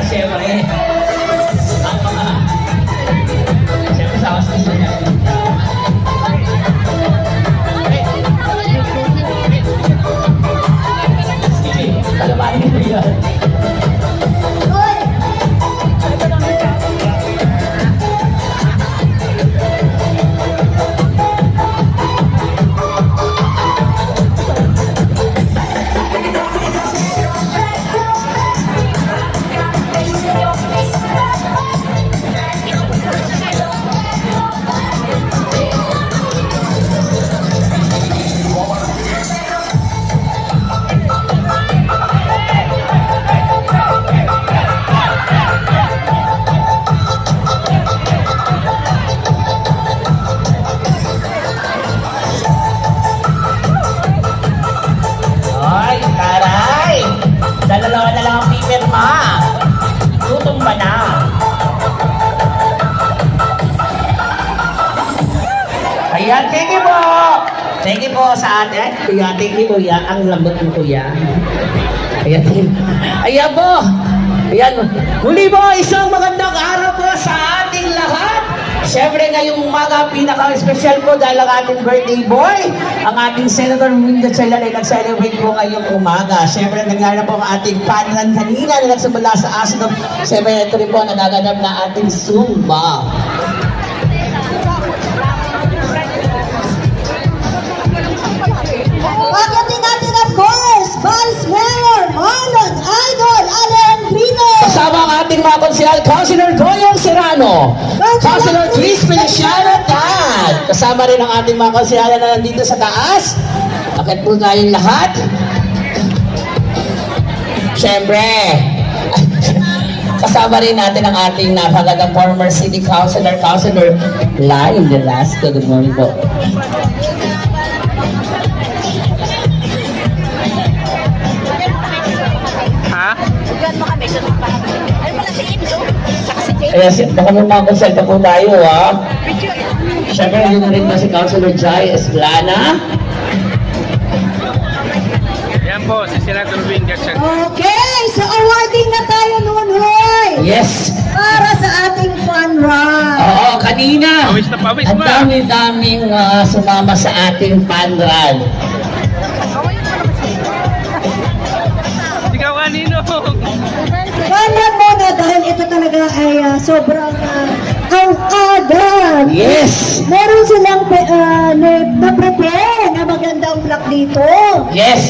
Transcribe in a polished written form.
Siyempre. Ang mga... Siyempre sa gusto niya. Sige, talabanin mo yan. Tutumba na. Ayan, thank you po. Thank you po sa atin. Kuya, thank you kuya. Ang lambot mo kuya. Ayan, ayan po. Ayan. Muli po, isang magandang araw po sa ating lahat. Siyempre ngayong umaga, pinaka-special po dahil ang ating birthday boy, ang ating Senator Window Chalan ay nag-celebrate po ngayong umaga. Siyempre nangyari po ang ating panran kanina na nagsimula sa Asno. Siyempre ito rin po nagaganap na ating Zumba. Pagdating natin of course, Vice Mayor Marlon Idol Alejandrino. Kasama ang ating mga konsyal, Councilor Goyong Serrano, Councilor Chris Feliciano Tad. Kasama rin ang ating mga konsyal na nandito sa taas. Akit po tayong lahat. Siyempre, kasama rin natin ang ating napagandang former City Councilor, Councilor Lai Velasco. Good morning po. Ayan, baka may mga konsulta po tayo, ha? Siyempre, yun na rin ba si Councilor Jai Esplana? Yan po, si Senator Wing Jackson. Okay, so awarding na tayo noon, hoy! Yes! Para sa ating fun run. Oo, kanina! Pawis na pawis ang ba? dami-daming sumama sa ating fun run. Ikaw kanino? Fun run muna dahil ito talaga ay sobrang ang-aga. Yes! Meron silang na-prepare na magandang vlog dito. Yes!